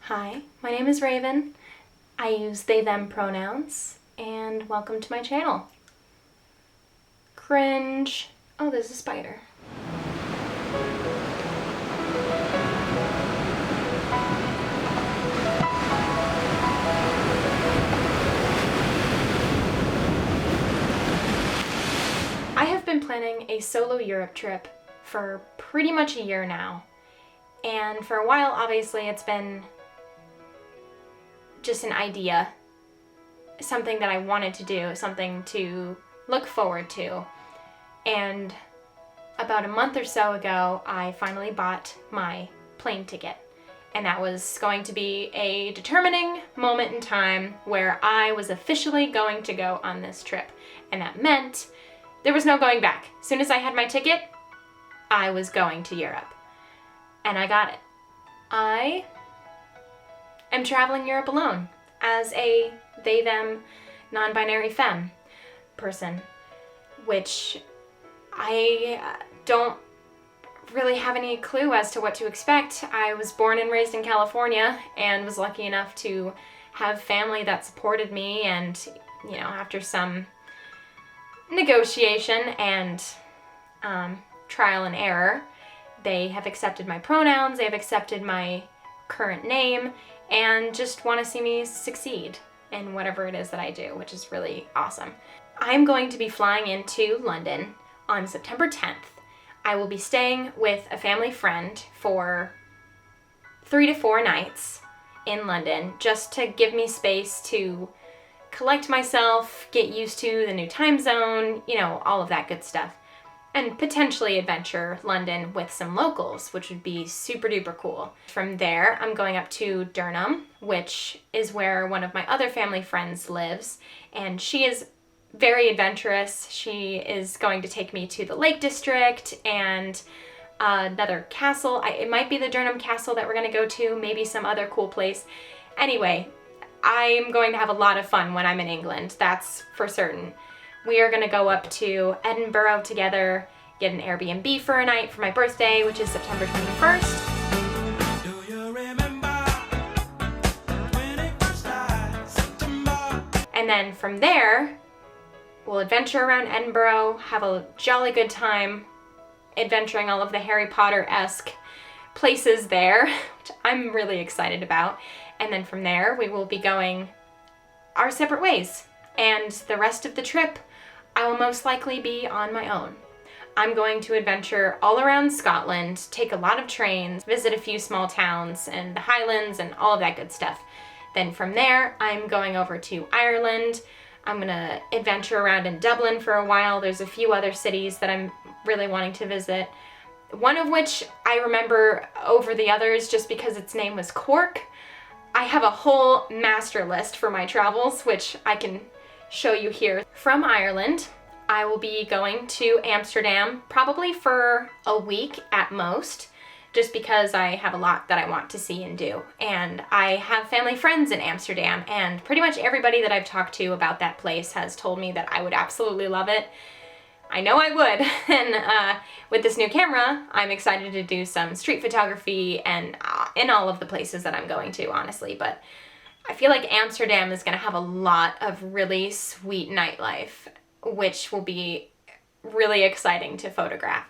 Hi, my name is Raven. I use they, them pronouns, and welcome to my channel. Cringe. Oh, there's a spider. I have been planning a solo Europe trip for pretty much a year now. And for a while, obviously, it's been just an idea, something that I wanted to do, something to look forward to. And about a month or so ago, I finally bought my plane ticket. And that was going to be a determining moment in time where I was officially going to go on this trip. And that meant there was no going back. As soon as I had my ticket, I was going to Europe. And I got it. I am traveling Europe alone as a they, them, non-binary femme person, which I don't really have any clue as to what to expect. I was born and raised in California and was lucky enough to have family that supported me, and after some negotiation and trial and error, they have accepted my pronouns, they have accepted my current name, and just want to see me succeed in whatever it is that I do, which is really awesome. I'm going to be flying into London on September 10th. I will be staying with a family friend for 3 to 4 nights in London, just to give me space to collect myself, get used to the new time zone, all of that good stuff. And potentially adventure London with some locals, which would be super duper cool. From there, I'm going up to Durham, which is where one of my other family friends lives, and she is very adventurous. She is going to take me to the Lake District and another castle. It might be the Durham Castle that we're going to go to, maybe some other cool place. Anyway, I'm going to have a lot of fun when I'm in England, that's for certain. We are going to go up to Edinburgh together, get an Airbnb for a night for my birthday, which is September 21st. Do you remember when it first started, September? And then from there, we'll adventure around Edinburgh, have a jolly good time adventuring all of the Harry Potter-esque places there, which I'm really excited about. And then from there, we will be going our separate ways. And the rest of the trip, I will most likely be on my own. I'm going to adventure all around Scotland, take a lot of trains, visit a few small towns and the Highlands and all of that good stuff. Then from there, I'm going over to Ireland. I'm gonna adventure around in Dublin for a while. There's a few other cities that I'm really wanting to visit. One of which I remember over the others just because its name was Cork. I have a whole master list for my travels, which I can show you here. From Ireland, I will be going to Amsterdam probably for a week at most, just because I have a lot that I want to see and do. And I have family friends in Amsterdam, and pretty much everybody that I've talked to about that place has told me that I would absolutely love it. I know I would, and with this new camera, I'm excited to do some street photography and in all of the places that I'm going to, honestly, but I feel like Amsterdam is going to have a lot of really sweet nightlife, which will be really exciting to photograph.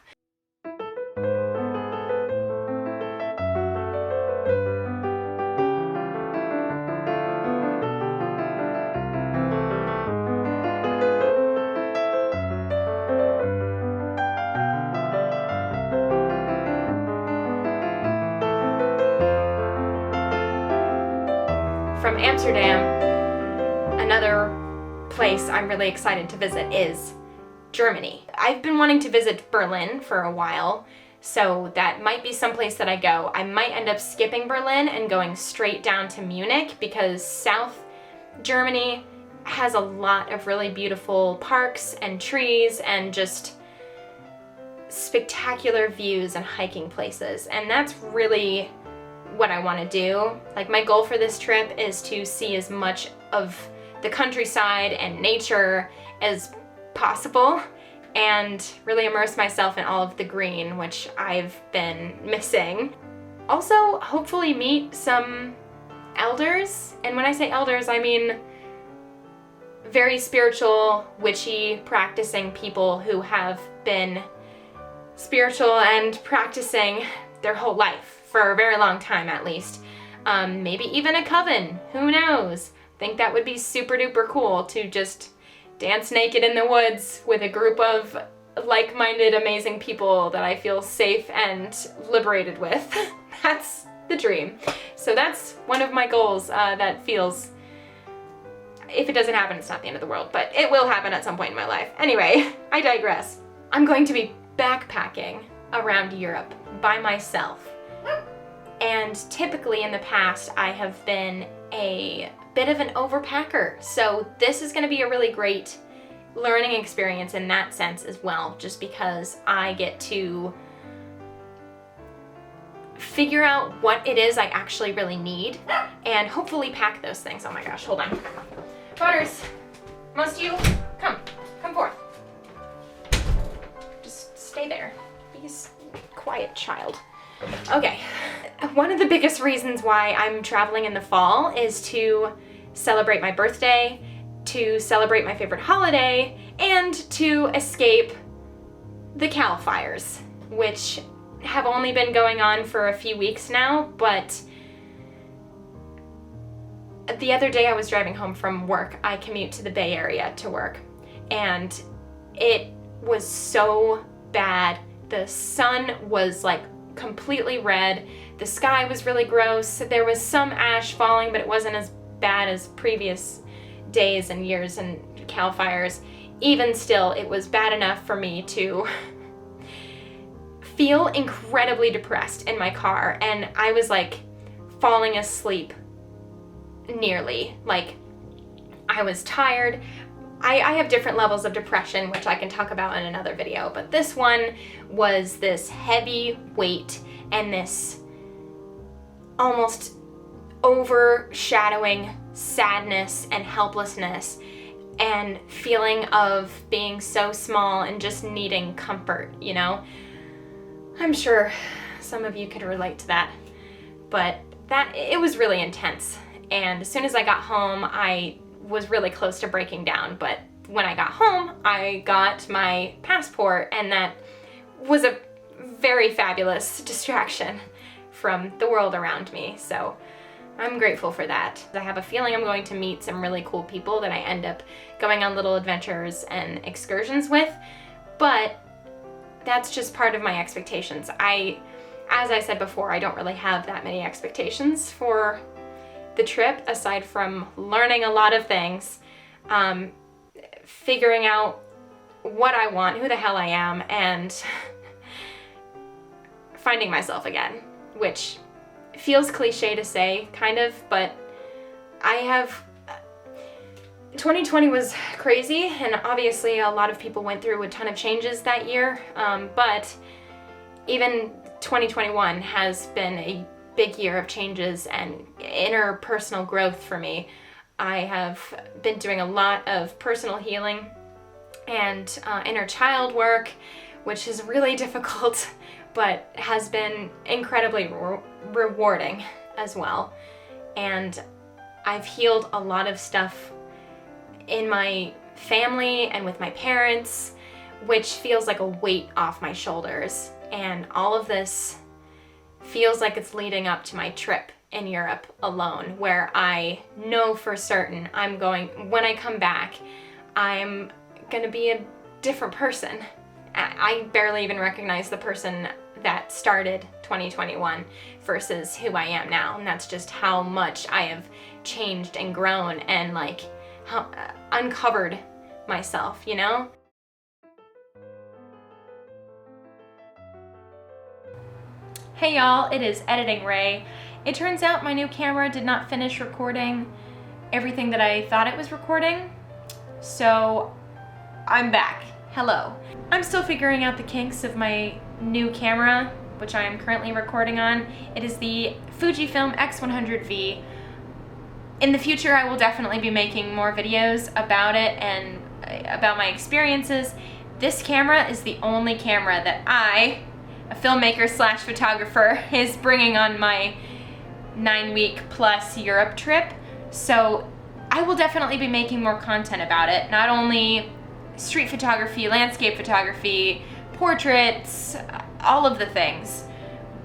From Amsterdam, another place I'm really excited to visit is Germany. I've been wanting to visit Berlin for a while, so that might be someplace that I go. I might end up skipping Berlin and going straight down to Munich, because South Germany has a lot of really beautiful parks and trees and just spectacular views and hiking places, and that's really what I want to do. Like, my goal for this trip is to see as much of the countryside and nature as possible and really immerse myself in all of the green, which I've been missing. Also, hopefully meet some elders, and when I say elders, I mean very spiritual, witchy, practicing people who have been spiritual and practicing their whole life, for a very long time at least. Maybe even a coven, who knows? Think that would be super duper cool to just dance naked in the woods with a group of like-minded, amazing people that I feel safe and liberated with. That's the dream. So that's one of my goals that feels, if it doesn't happen, it's not the end of the world, but it will happen at some point in my life. Anyway, I digress. I'm going to be backpacking around Europe by myself. And typically in the past, I have been a bit of an overpacker. So this is gonna be a really great learning experience in that sense as well, just because I get to figure out what it is I actually really need and hopefully pack those things. Oh my gosh, hold on. Butters, most of you, come forth. Just stay there. Be a quiet child. Okay, one of the biggest reasons why I'm traveling in the fall is to celebrate my birthday, to celebrate my favorite holiday, and to escape the Cal fires, which have only been going on for a few weeks now, but the other day I was driving home from work. I commute to the Bay Area to work, and it was so bad. The sun was like completely red. The sky was really gross. There was some ash falling, but it wasn't as bad as previous days and years and Cal fires. Even still, it was bad enough for me to feel incredibly depressed in my car, and I was like falling asleep nearly. Like, I was tired. I have different levels of depression, which I can talk about in another video, but this one was this heavy weight and this almost overshadowing sadness and helplessness and feeling of being so small and just needing comfort, you know? I'm sure some of you could relate to that, but it was really intense. And as soon as I got home, I was really close to breaking down, but when I got home, I got my passport, and that was a very fabulous distraction from the world around me. So I'm grateful for that. I have a feeling I'm going to meet some really cool people that I end up going on little adventures and excursions with, but that's just part of my expectations. As I said before, I don't really have that many expectations for the trip, aside from learning a lot of things, figuring out what I want, who the hell I am, and finding myself again, which feels cliche to say, kind of, but 2020 was crazy, and obviously a lot of people went through a ton of changes that year, but even 2021 has been a big year of changes and interpersonal growth for me. I have been doing a lot of personal healing and inner child work, which is really difficult, but has been incredibly rewarding as well. And I've healed a lot of stuff in my family and with my parents, which feels like a weight off my shoulders. And all of this feels like it's leading up to my trip in Europe alone, where I know for certain when I come back, I'm gonna be a different person. I barely even recognize the person that started 2021 versus who I am now, and that's just how much I have changed and grown and like uncovered myself, you know? Hey y'all, it is Editing Ray. It turns out my new camera did not finish recording everything that I thought it was recording, so I'm back. Hello. I'm still figuring out the kinks of my new camera, which I am currently recording on. It is the Fujifilm X100V. In the future, I will definitely be making more videos about it and about my experiences. This camera is the only camera that I, a filmmaker slash photographer, is bringing on my 9-week plus Europe trip. So I will definitely be making more content about it. Not only street photography, landscape photography, portraits, all of the things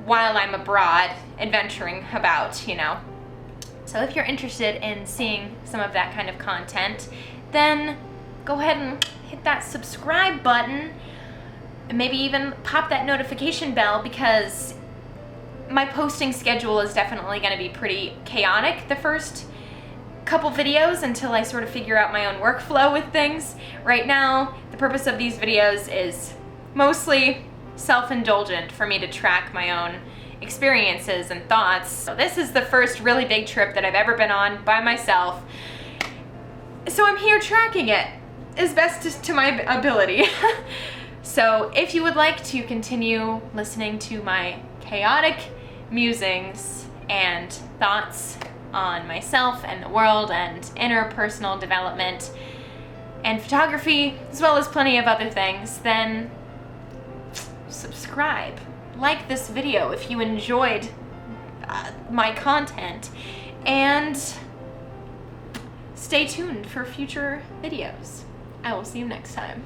while I'm abroad adventuring about, you know. So if you're interested in seeing some of that kind of content, then go ahead and hit that subscribe button and maybe even pop that notification bell, because my posting schedule is definitely going to be pretty chaotic the first couple videos until I sort of figure out my own workflow with things. Right now, the purpose of these videos is mostly self-indulgent for me to track my own experiences and thoughts. So this is the first really big trip that I've ever been on by myself. So I'm here tracking it as best to my ability. So if you would like to continue listening to my chaotic musings and thoughts on myself and the world and interpersonal development and photography, as well as plenty of other things, then subscribe. Like this video if you enjoyed my content, and stay tuned for future videos. I will see you next time.